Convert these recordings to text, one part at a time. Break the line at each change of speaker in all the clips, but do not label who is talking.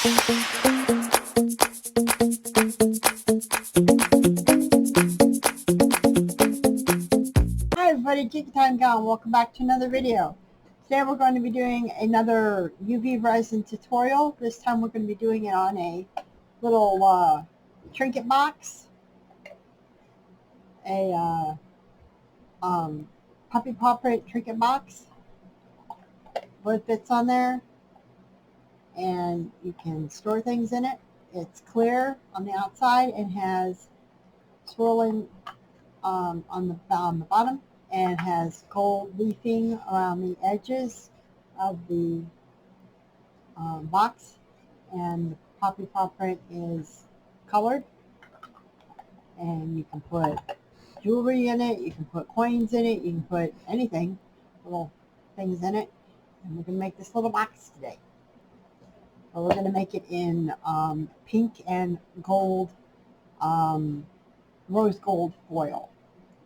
Hi everybody, Trinket Time Gone. Welcome back to another video. Today we're going to be doing another UV resin tutorial. This time we're going to be doing it on a little trinket box, a puppy paw print trinket box with bits on there, and you can store things in it. It's clear on the outside and has swirling on the bottom, and has gold leafing around the edges of the box, and the poppy paw print is colored, and you can put jewelry in it, you can put coins in it, you can put anything, little things in it. And we're going to make this little box today. But we're going to make it in pink and gold, rose gold foil.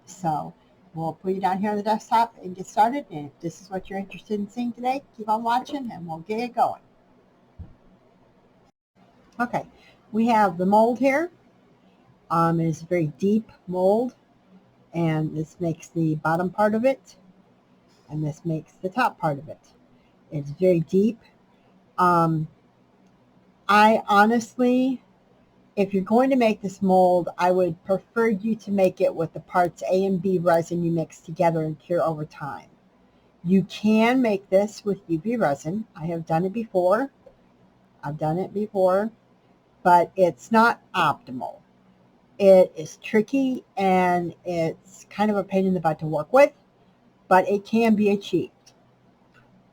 So we'll put you down here on the desktop and get started. And if this is what you're interested in seeing today, keep on watching and we'll get it going. Okay, we have the mold here. It's a very deep mold, and this makes the bottom part of it, and this makes the top part of it. It's very deep. I honestly, if you're going to make this mold, I would prefer you to make it with the parts A and B resin you mix together and cure over time. You can make this with UV resin. I have done it before. But it's not optimal. It is tricky and it's kind of a pain in the butt to work with, but it can be achieved.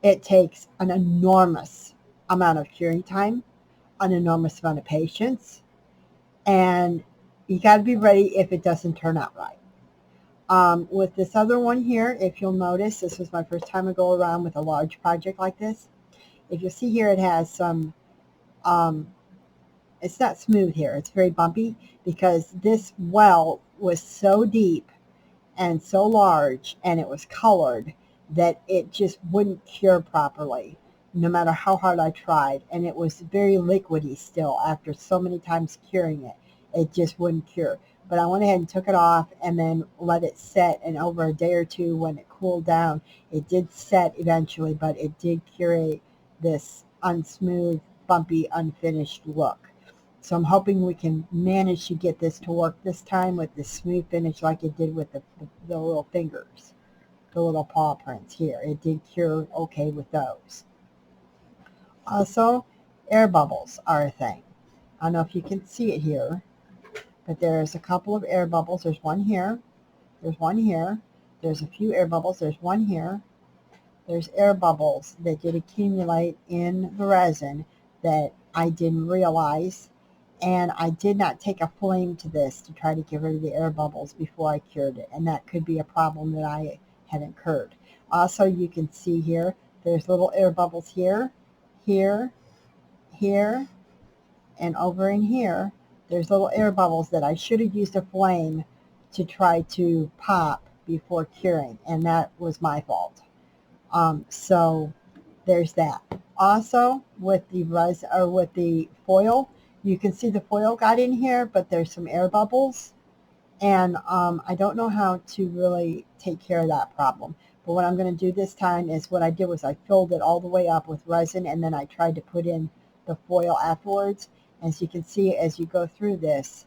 It takes an enormous amount of curing time, an enormous amount of patience, and you got to be ready if it doesn't turn out right. With this other one here, if you'll notice, this was my first time to go around with a large project like this. If you'll see here, it has some, it's not smooth here. It's very bumpy because this well was so deep and so large, and it was colored, that it just wouldn't cure properly no matter how hard I tried. And it was very liquidy still after so many times curing it. It just wouldn't cure. But I went ahead and took it off and then let it set, and over a day or two when it cooled down, it did set eventually, but it did curate this unsmooth, bumpy, unfinished look. So I'm hoping we can manage to get this to work this time with the smooth finish like it did with the little fingers, the little paw prints here. It did cure okay with those. Also, air bubbles are a thing. I don't know if you can see it here, but there's a couple of air bubbles. There's one here. There's one here. There's a few air bubbles. There's one here. There's air bubbles that did accumulate in the resin that I didn't realize. And I did not take a flame to this to try to get rid of the air bubbles before I cured it. And that could be a problem that I had incurred. Also, you can see here, there's little air bubbles here, here, here, and over in here. There's little air bubbles that I should have used a flame to try to pop before curing. And that was my fault. So there's that. Also, with the resin, or with the foil, you can see the foil got in here, but there's some air bubbles, and I don't know how to really take care of that problem. But what I'm going to do this time is, what I did was I filled it all the way up with resin, and then I tried to put in the foil afterwards. As you can see, as you go through this,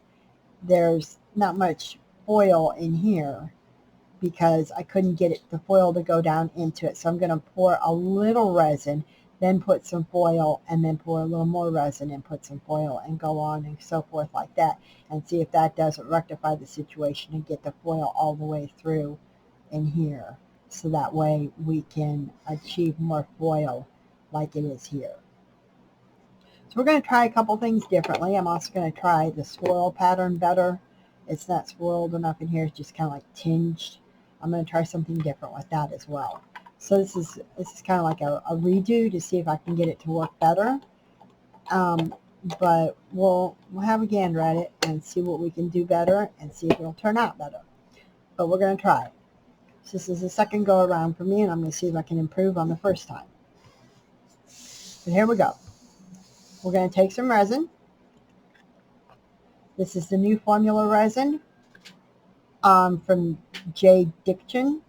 there's not much foil in here because I couldn't get the foil to go down into it. So I'm going to pour a little resin, then put some foil, and then pour a little more resin and put some foil, and go on and so forth like that, and see if that doesn't rectify the situation and get the foil all the way through in here, so that way we can achieve more foil like it is here. So we're going to try a couple things differently. I'm also going to try the swirl pattern better. It's not swirled enough in here. It's just kind of like tinged. I'm going to try something different with that as well. So this is kind of like a redo to see if I can get it to work better. But we'll have a gander at it and see what we can do better and see if it'll turn out better. But we're going to try it. So this is the second go around for me, and I'm going to see if I can improve on the first time. So here we go. We're going to take some resin. This is the new formula resin from J. Diction.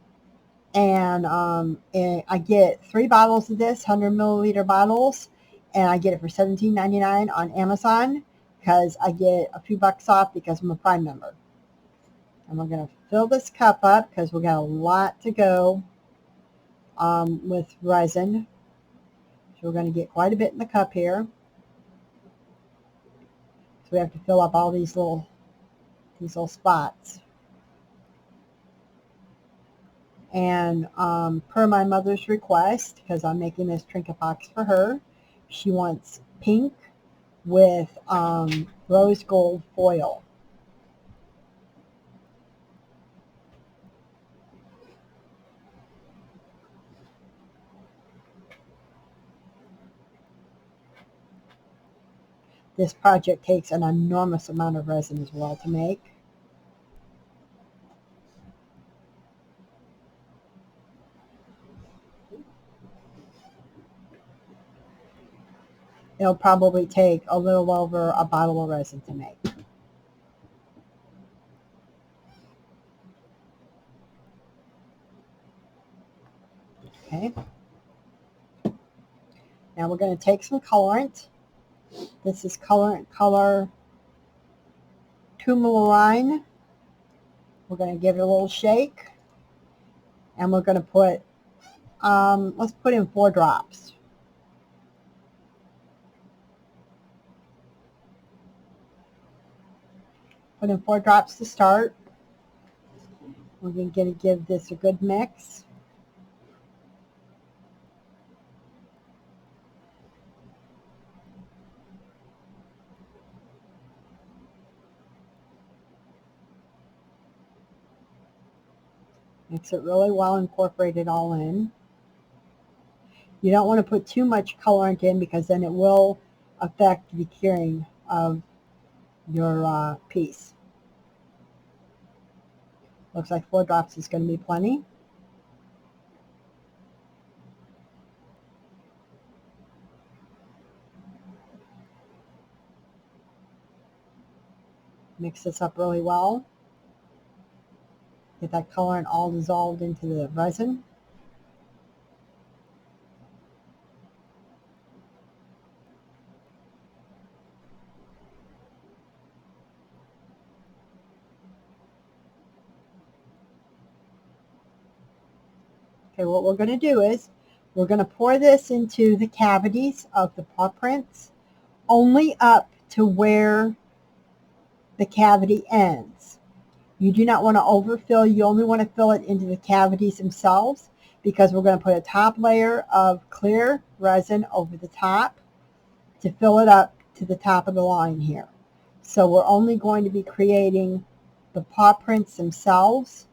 And I get 3 bottles of this, 100 milliliter bottles, and I get it for $17.99 on Amazon because I get a few bucks off because I'm a Prime member. And we're going to fill this cup up because we got a lot to go with resin. So we're going to get quite a bit in the cup here. So we have to fill up all these little spots. And per my mother's request, because I'm making this trinket box for her, she wants pink with rose gold foil. This project takes an enormous amount of resin as well to make. It'll probably take a little over a bottle of resin to make. Okay. Now we're going to take some colorant. This is color tourmaline. We're going to give it a little shake. And we're going to put, let's put in 4 drops. Put in 4 drops to start. We're going to give this a good mix. Mix it really well, incorporate it all in. You don't want to put too much colorant in because then it will affect the curing of your piece. Looks like 4 drops is going to be plenty. Mix this up really well. Get that colorant all dissolved into the resin. Okay, what we're going to do is we're going to pour this into the cavities of the paw prints only up to where the cavity ends. You do not want to overfill. You only want to fill it into the cavities themselves because we're going to put a top layer of clear resin over the top to fill it up to the top of the line here. So we're only going to be creating the paw prints themselves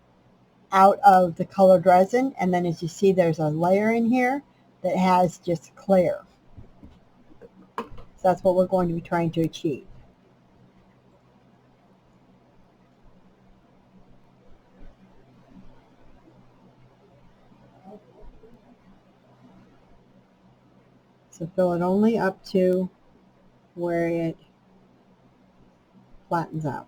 out of the colored resin, and then as you see there's a layer in here that has just clear. So that's what we're going to be trying to achieve. So fill it only up to where it flattens out.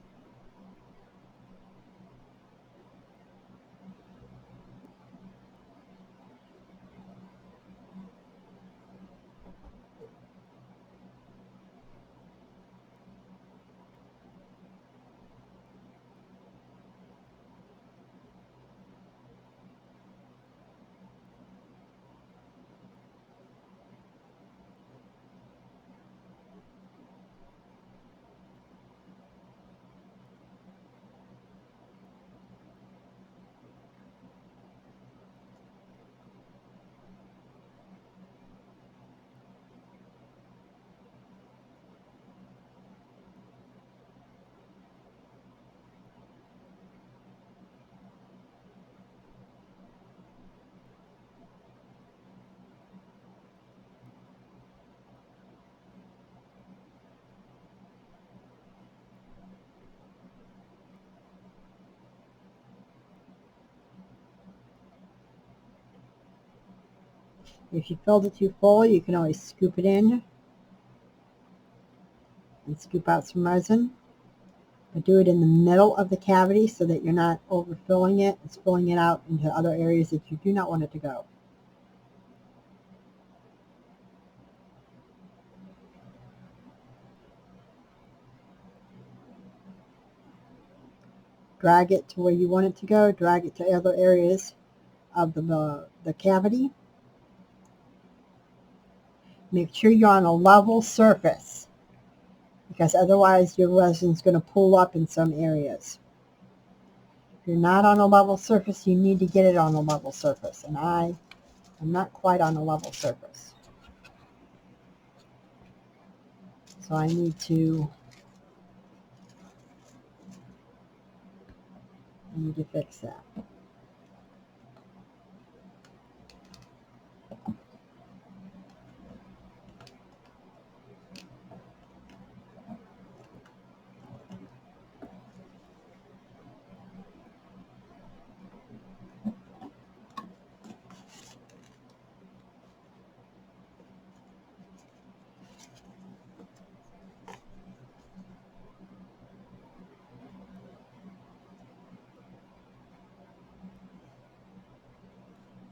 If you filled it too full, you can always scoop it in. and scoop out some resin. But do it in the middle of the cavity so that you're not overfilling it and spilling it out into other areas that you do not want it to go. Drag it to where you want it to go. Drag it to other areas of the cavity. Make sure you're on a level surface, because otherwise your resin is going to pull up in some areas. If you're not on a level surface, you need to get it on a level surface. And I am not quite on a level surface. So I need to fix that.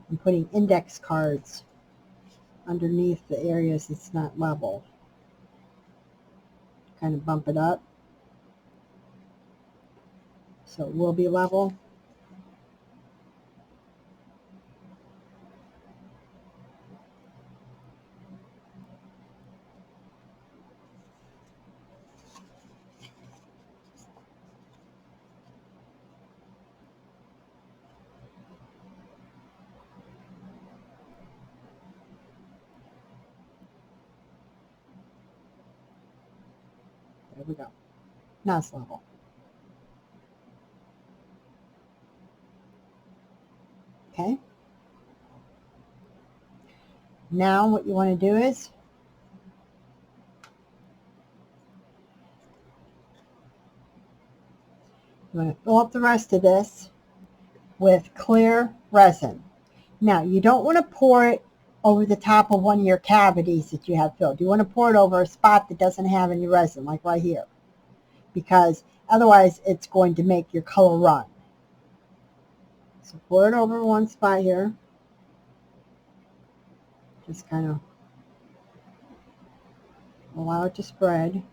I'm putting index cards underneath the areas that's not level. Kind of bump it up so it will be level. There we go. Now it's level. Okay. Now what you want to do is you want to fill up the rest of this with clear resin. Now you don't want to pour it over the top of one of your cavities that you have filled. You want to pour it over a spot that doesn't have any resin, like right here, because otherwise it's going to make your color run. So pour it over one spot here. Just kind of allow it to spread.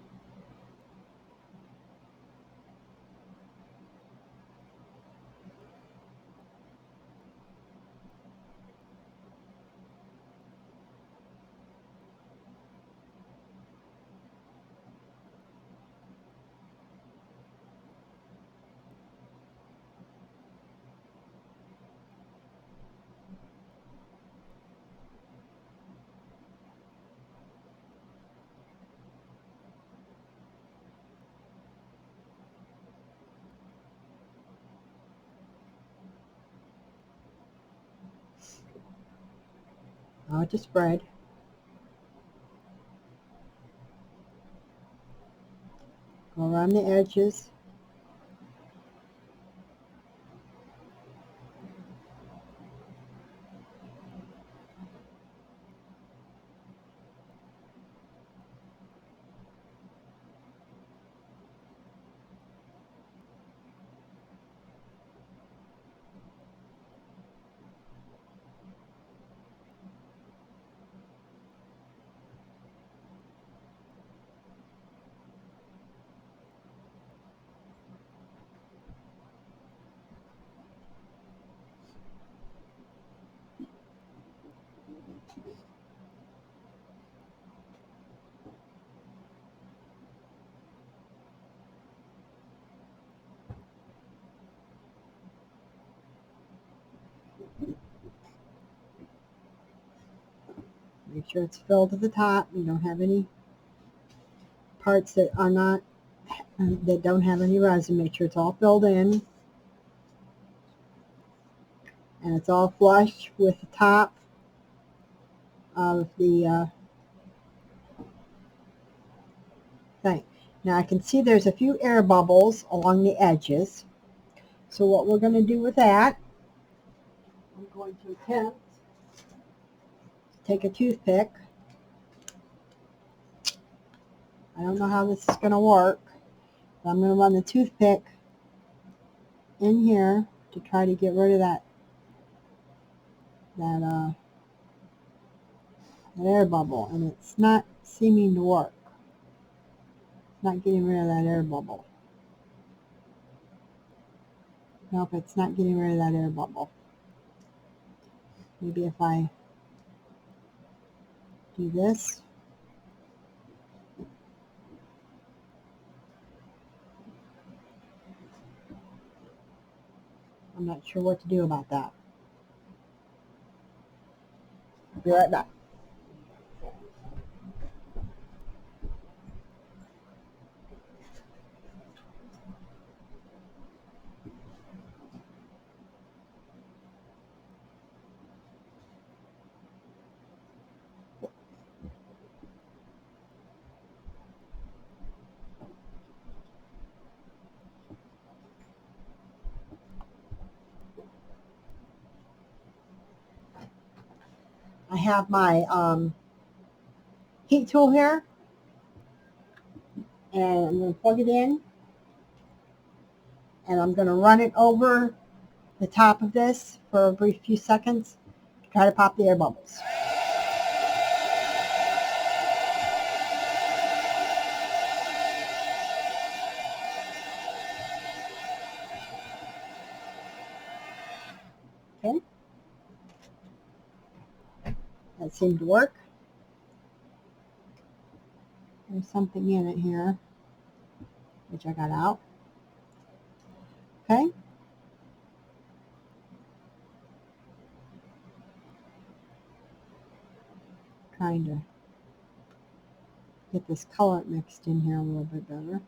Allow it to spread. Go around the edges. Make sure it's filled to the top. You don't have any parts that are not, that don't have any resin. Make sure it's all filled in. And it's all flush with the top of the thing. Now I can see there's a few air bubbles along the edges. So what we're going to do with that, I'm going to attempt to take a toothpick. I don't know how this is going to work, but I'm going to run the toothpick in here to try to get rid of that air bubble, and it's not seeming to work. It's not getting rid of that air bubble. Nope, it's not getting rid of that air bubble. Maybe if I do this. I'm not sure what to do about that. I'll be right back. I have my heat tool here, and I'm going to plug it in, and I'm going to run it over the top of this for a brief few seconds to try to pop the air bubbles. Okay, that seemed to work. There's something in it here, which I got out. Okay. Trying to get this color mixed in here a little bit better.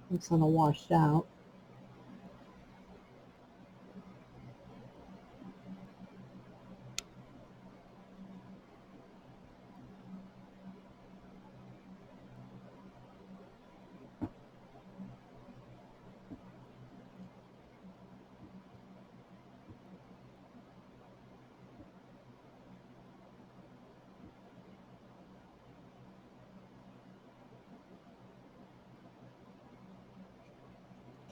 Looks a little washed out.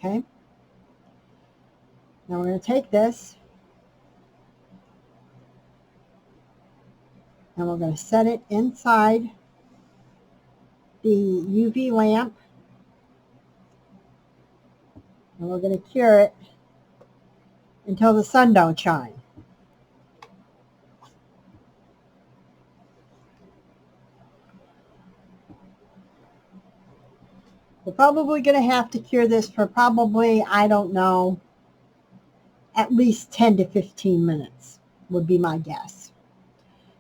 Okay. Now we're going to take this and we're going to set it inside the UV lamp, and we're going to cure it until the sun don't shine. We're probably going to have to cure this for probably, I don't know, at least 10 to 15 minutes would be my guess.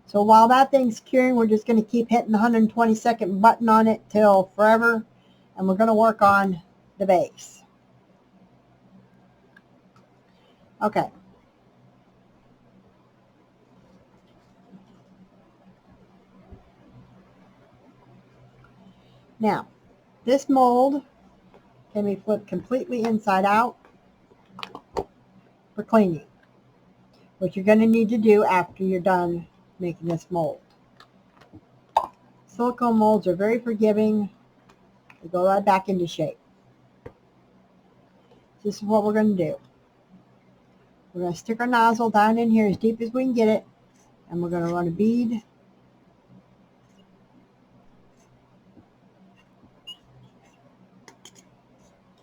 So while that thing's curing, we're just going to keep hitting the 120-second button on it till forever, and we're going to work on the base. Okay. Now, this mold can be flipped completely inside out for cleaning, what you're going to need to do after you're done making this mold. Silicone molds are very forgiving. They go right back into shape. This is what we're going to do. We're going to stick our nozzle down in here as deep as we can get it, and we're going to run a bead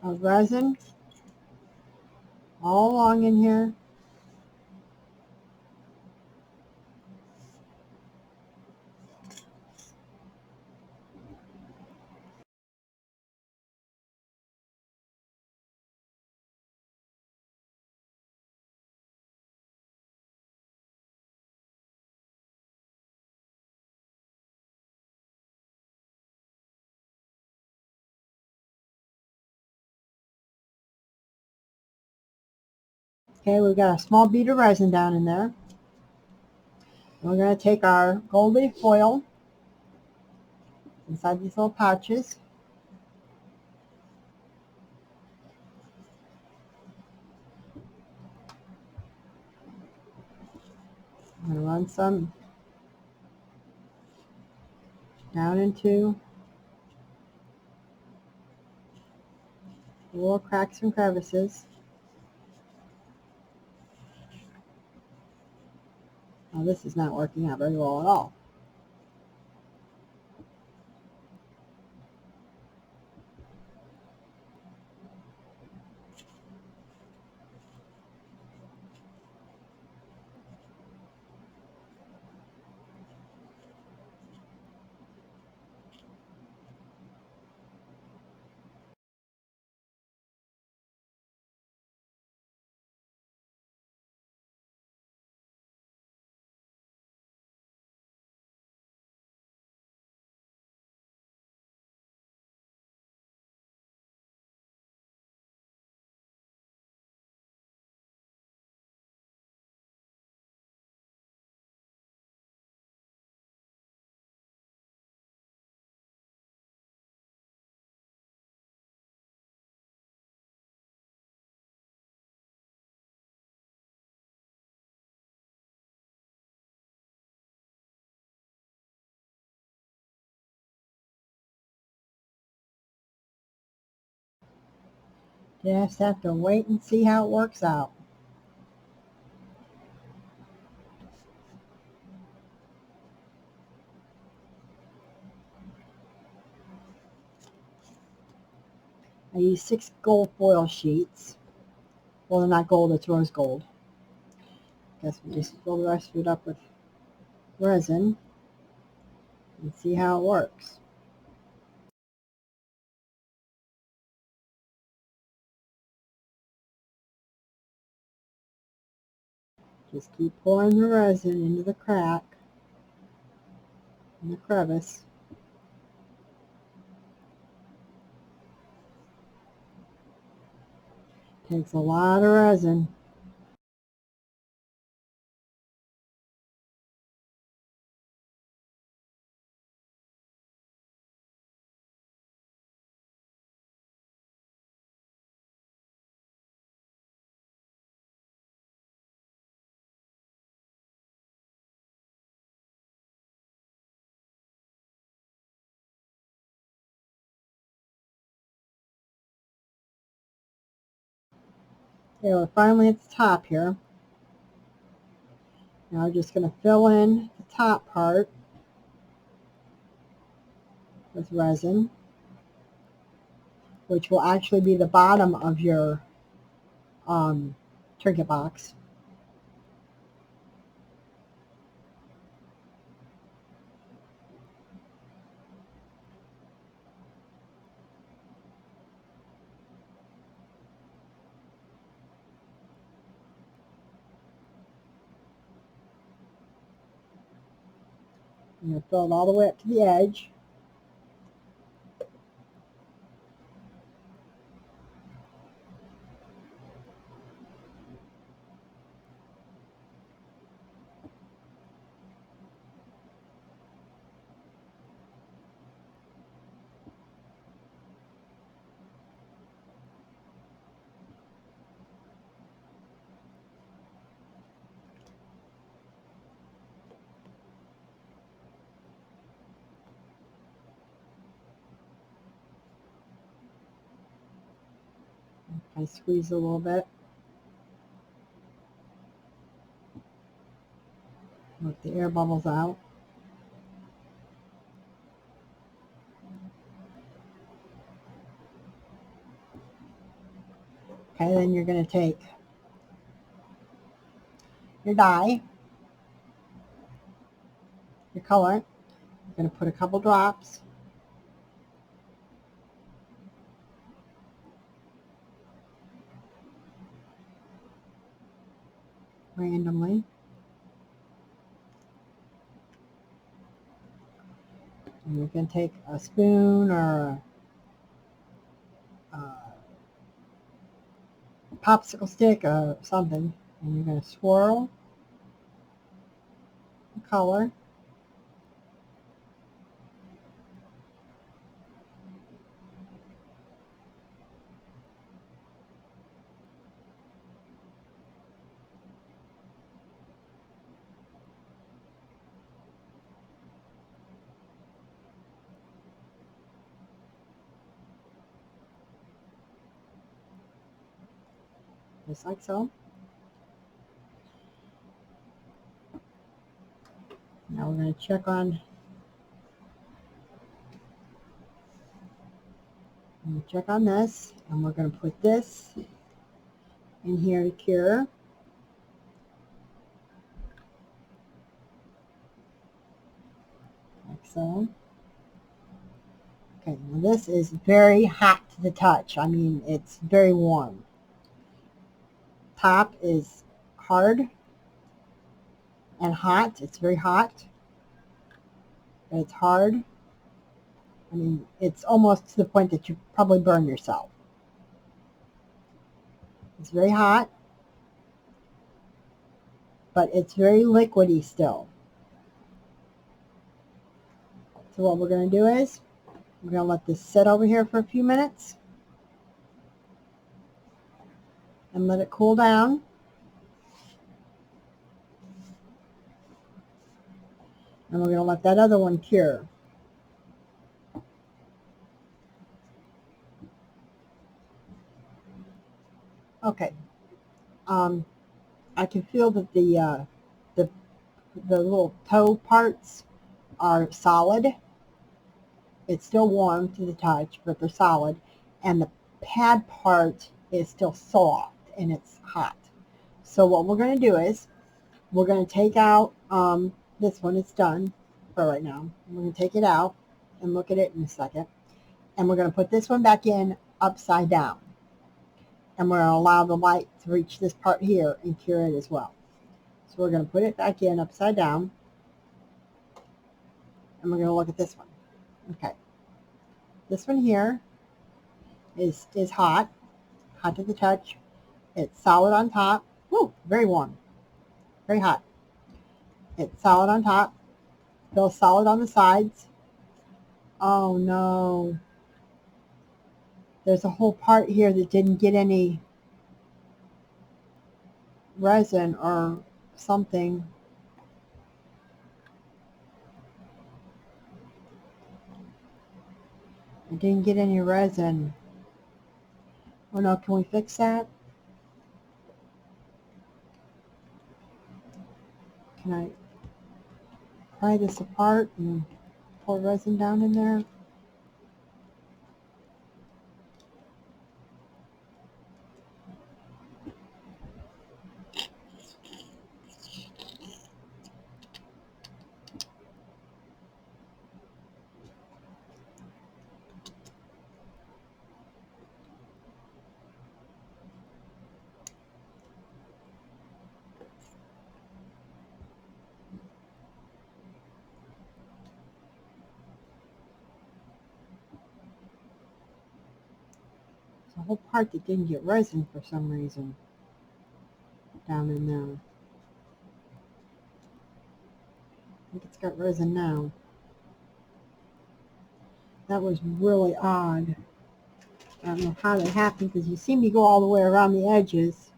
of resin all along in here. Okay, we've got a small bead of resin down in there. We're going to take our gold leaf foil inside these little pouches. I'm going to run some down into the little cracks and crevices. Now this is not working out very well at all. Just have to wait and see how it works out. I use 6 gold foil sheets. Well, they're not gold, it's rose gold. Guess we just fill the rest of it up with resin and see how it works. Just keep pouring the resin into the crack and the crevice. Takes a lot of resin. Okay, we're finally at the top here. Now we're just going to fill in the top part with resin, which will actually be the bottom of your trinket box. I'm going to fill it all the way up to the edge. I squeeze a little bit. Let the air bubbles out. Okay, then you're going to take your dye, your color. You're going to put a couple drops randomly. And you can take a spoon or a popsicle stick or something, and you're going to swirl the color. just like so. Now we're going to check on this, and we're going to put this in here to cure. Like so. Okay, now this is very hot to the touch. I mean, it's very warm. Top is hard and hot. It's very hot. And it's hard. I mean, it's almost to the point that you probably burn yourself. It's very hot, but it's very liquidy still. So what we're going to do is we're going to let this sit over here for a few minutes and let it cool down. And we're going to let that other one cure. Okay. I can feel that the little toe parts are solid. It's still warm to the touch, but they're solid. And the pad part is still soft and it's hot. So what we're going to do is we're going to take out this one. It's done for right now. We're going to take it out and look at it in a second. And we're going to put this one back in upside down. And we're going to allow the light to reach this part here and cure it as well. So we're going to put it back in upside down. And we're going to look at this one. Okay. This one here is hot to the touch. It's solid on top. Woo, very warm. Very hot. It's solid on top. Feels solid on the sides. Oh no. There's a whole part here that didn't get any resin or something. I didn't get any resin. Oh no, can we fix that? Can I pry this apart and pour resin down in there? There's a whole part that didn't get resin for some reason down in there. I think it's got resin now. That was really odd. I don't know how that happened because you see me go all the way around the edges.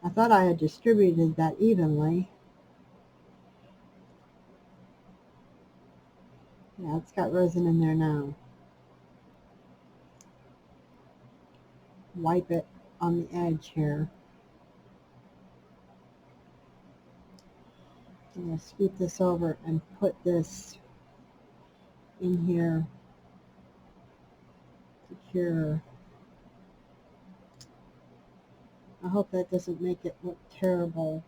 I thought I had distributed that evenly. Yeah, it's got resin in there now. Wipe it on the edge here. I'm going to scoop this over and put this in here to cure. I hope that doesn't make it look terrible.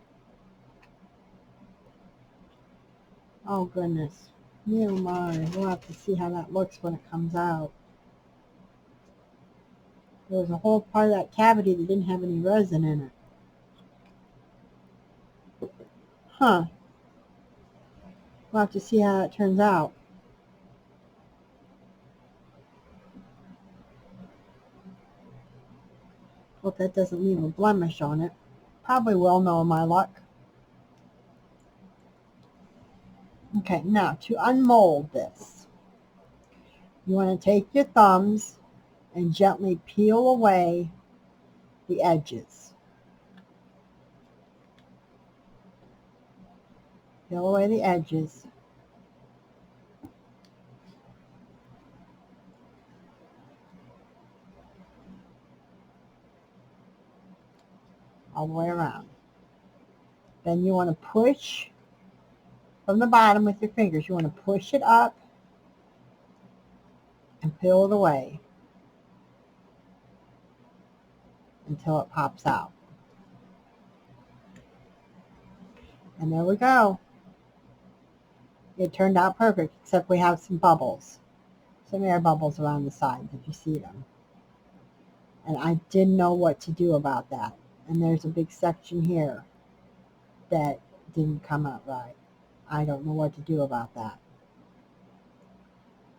Oh goodness. Oh my, we'll have to see how that looks when it comes out. There was a whole part of that cavity that didn't have any resin in it. Huh. We'll have to see how that turns out. Hope that doesn't leave a blemish on it. Probably will, knowing my luck. Okay, now to unmold this, you want to take your thumbs and gently peel away the edges. Peel away the edges. all the way around. Then you want to push from the bottom with your fingers. You want to push it up and peel it away until it pops out. And there we go. It turned out perfect, except we have some bubbles. Some air bubbles around the sides, if you see them. And I didn't know what to do about that. And there's a big section here that didn't come out right. I don't know what to do about that.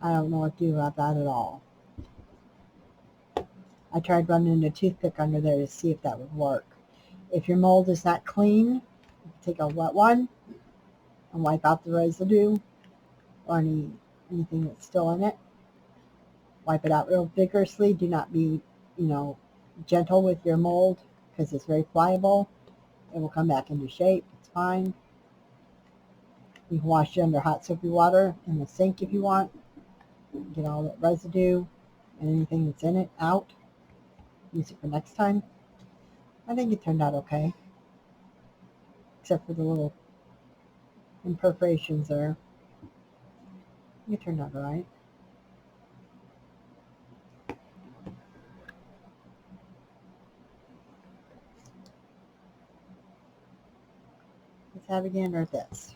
I don't know what to do about that at all. I tried running a toothpick under there to see if that would work. If your mold is not clean, take a wet one and wipe out the residue or anything that's still in it. Wipe it out real vigorously. Do not be, gentle with your mold because it's very pliable. It will come back into shape. It's fine. You can wash it under hot soapy water in the sink if you want. Get all that residue and anything that's in it out. Use it for next time. I think it turned out okay, except for the little imperforations there. It turned out all right. Let's have a gander at this.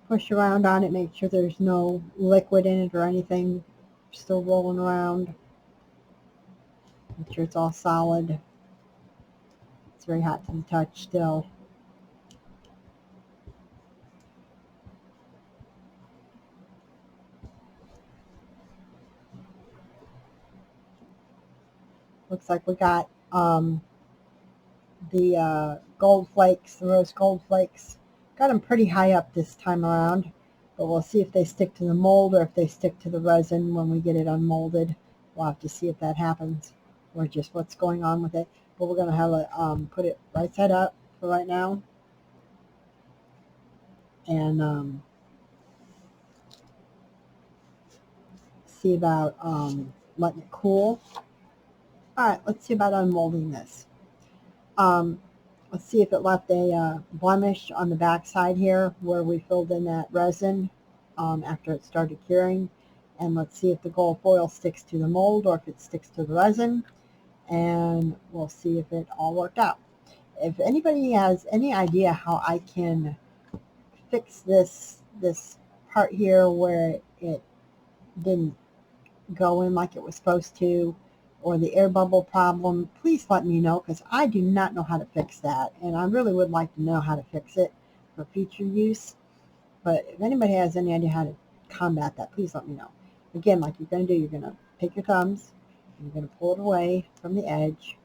Push around on it, make sure there's no liquid in it or anything still rolling around. Make sure it's all solid. It's very hot to the touch still. Looks like we got the gold flakes, the rose gold flakes. Got them pretty high up this time around, but we'll see if they stick to the mold or if they stick to the resin when we get it unmolded. We'll have to see if that happens or just what's going on with it. But we're going to have a put it right side up for right now and see about letting it cool. All right, let's see about unmolding this. Let's see if it left a blemish on the back side here where we filled in that resin after it started curing. And let's see if the gold foil sticks to the mold or if it sticks to the resin. And we'll see if it all worked out. If anybody has any idea how I can fix this part here where it didn't go in like it was supposed to, or the air bubble problem, please let me know because I do not know how to fix that, and I really would like to know how to fix it for future use. But if anybody has any idea how to combat that, please let me know. Again, like you're going to do, you're going to take your thumbs and you're going to pull it away from the edge.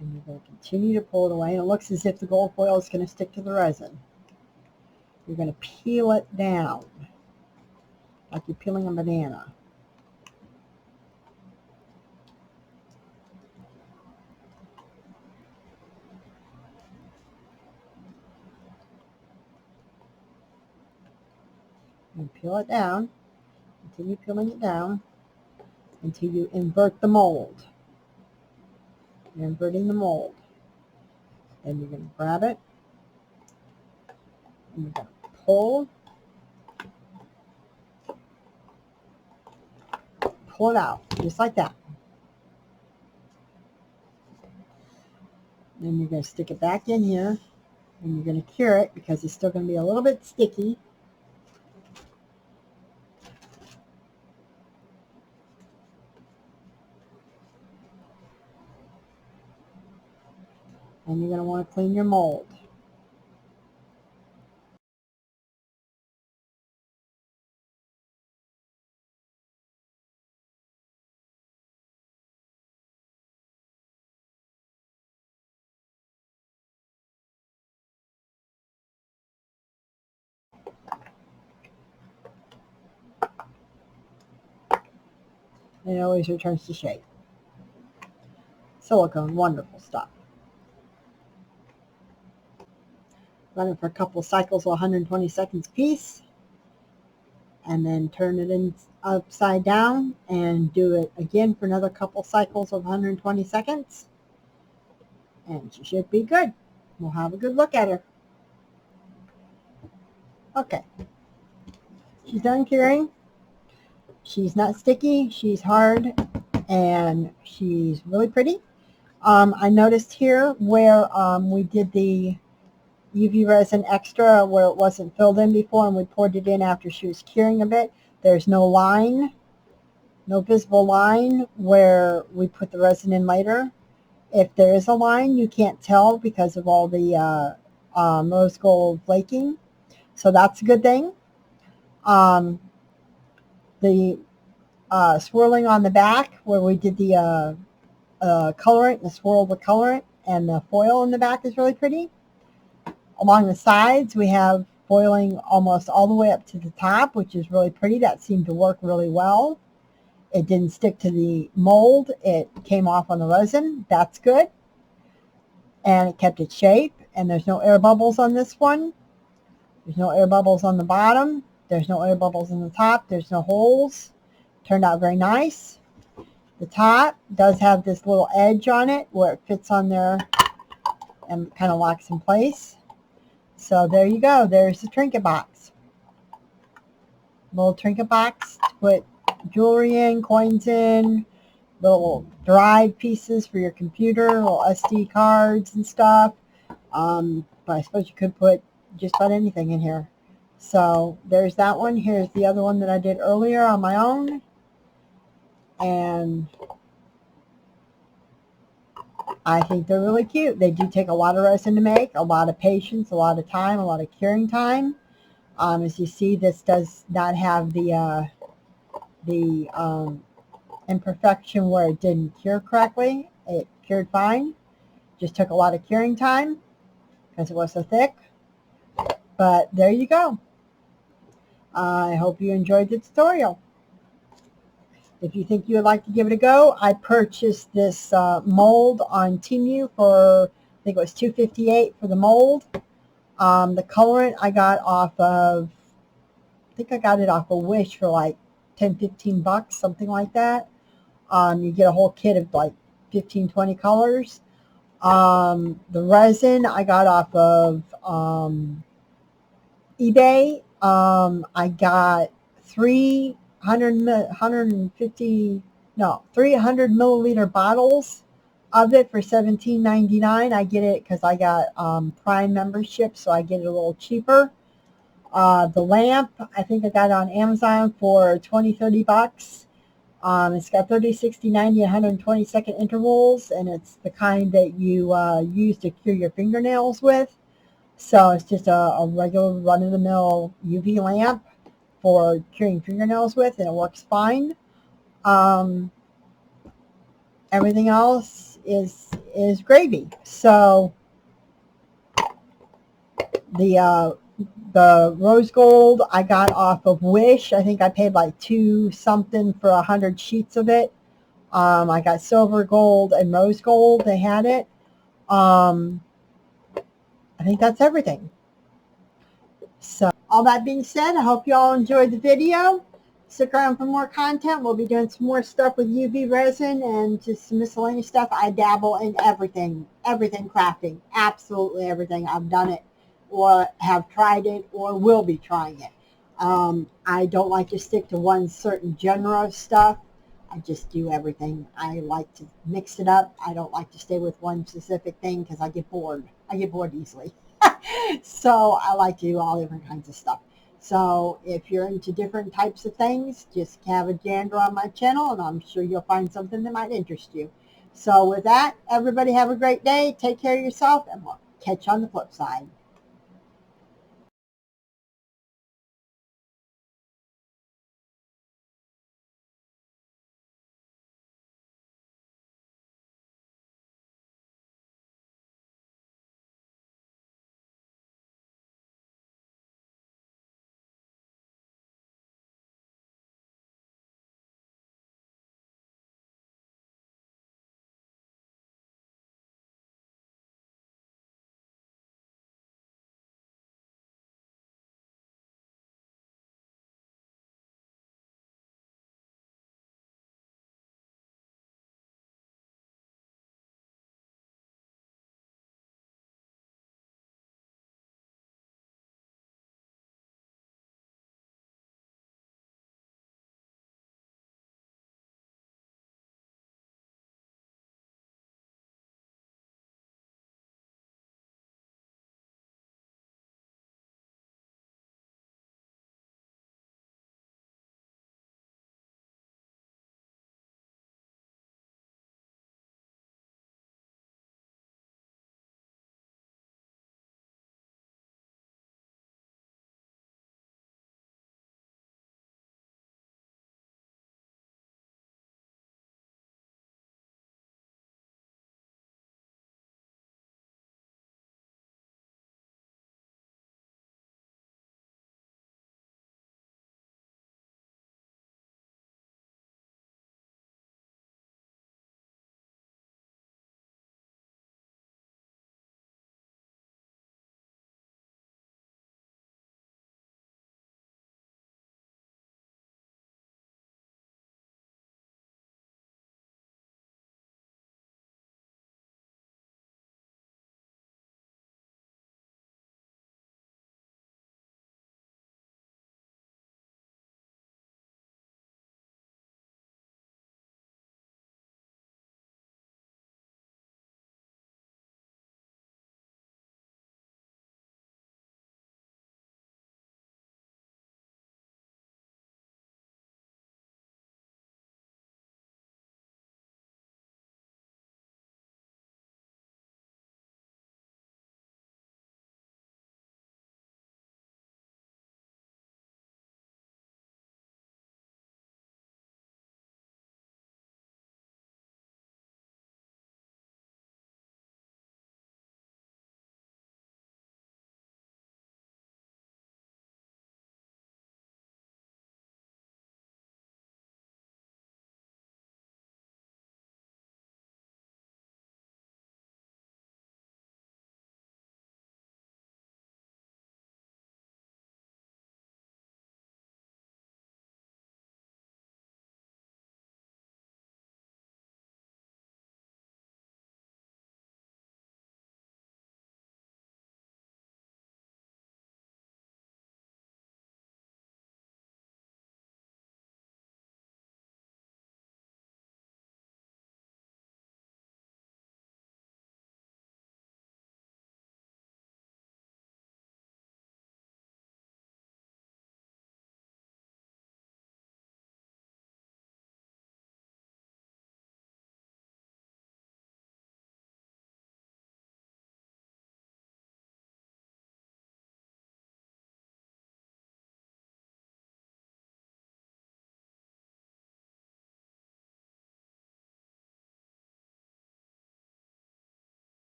And you're going to continue to pull it away, and it looks as if the gold foil is going to stick to the resin. You're going to peel it down like you're peeling a banana. And peel it down. Continue peeling it down until you invert the mold. You're inverting the mold. Then you're going to grab it and you're going to pull it out, just like that. Then you're going to stick it back in here and you're going to cure it because it's still going to be a little bit sticky. And you're going to want to clean your mold. and it always returns to shape. Silicone, wonderful stuff. Run it for a couple of cycles, 120 seconds piece, and then turn it in upside down and do it again for another couple cycles of 120 seconds, and she should be good. We'll have a good look at her. Okay, she's done curing. She's not sticky, she's hard, and she's really pretty. I noticed here where we did the UV resin extra where it wasn't filled in before and we poured it in after she was curing a bit. There's no line, no visible line where we put the resin in later. If there is a line, you can't tell because of all the rose gold flaking. So that's a good thing. The swirling on the back where we did the colorant, the swirl of the colorant, and the foil in the back is really pretty. Along the sides, we have foiling almost all the way up to the top, which is really pretty. That seemed to work really well. It didn't stick to the mold. It came off on the resin. That's good. And it kept its shape. And there's no air bubbles on this one. There's no air bubbles on the bottom. There's no air bubbles on the top. There's no holes. Turned out very nice. The top does have this little edge on it where it fits on there and kind of locks in place. So there you go. There's the Trinket box. Little Trinket box to put jewelry in, coins in, little drive pieces for your computer, little SD cards and stuff. But I suppose you could put just about anything in here. So there's that one. Here's the other one that I did earlier on my own. And I think they're really cute. They do take a lot of resin to make, a lot of patience, a lot of time, a lot of curing time. As you see, this does not have the imperfection where it didn't cure correctly. It cured fine. Just took a lot of curing time because it was so thick. But there you go. I hope you enjoyed the tutorial. If you think you would like to give it a go, I purchased this mold on Temu for, I think it was $2.58 for the mold. The colorant I got off of, I think I got it off of Wish for like 10, 15 bucks, something like that. You get a whole kit of like 15, 20 colors. The resin I got off of eBay. I got 300 milliliter bottles of it for $17.99. I get it because I got Prime membership, so I get it a little cheaper. The lamp, I think I got it on Amazon for 20, 30 bucks. It's got 30, 60, 90, 120 second intervals, and it's the kind that you use to cure your fingernails with. So it's just a regular run-of-the-mill UV lamp for curing fingernails with, and it works fine. Everything else is gravy. So the rose gold I got off of Wish. I think I paid like $2 something for 100 sheets of it. I got silver gold and rose gold. They had it. I think that's everything. So all that being said, I hope you all enjoyed the video. Stick around for more content. We'll be doing some more stuff with UV resin and just some miscellaneous stuff. I dabble in everything crafting, absolutely everything. I've done it or have tried it or will be trying it. I don't like to stick to one certain genre of stuff. I just do everything. I like to mix it up. I don't like to stay with one specific thing because I get bored. I get bored easily. So I like to do all different kinds of stuff. So if you're into different types of things, just have a gander on my channel and I'm sure you'll find something that might interest you. So with that, everybody have a great day. Take care of yourself and we'll catch you on the flip side.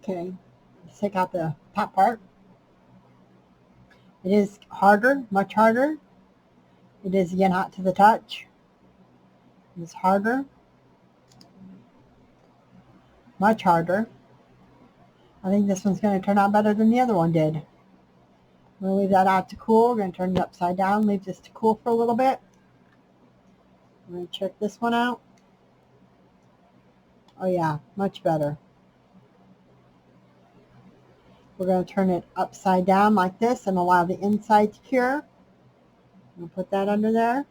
Okay, let's take out the top part. It is harder, much harder. It is again hot to the touch. It's harder, much harder. I think this one's going to turn out better than the other one did. We'll leave that out to cool. We're going to turn it upside down, leave this to cool for a little bit. We're going to check this one out. Oh yeah, much better. We're going to turn it upside down like this and allow the inside to cure. We'll put that under there.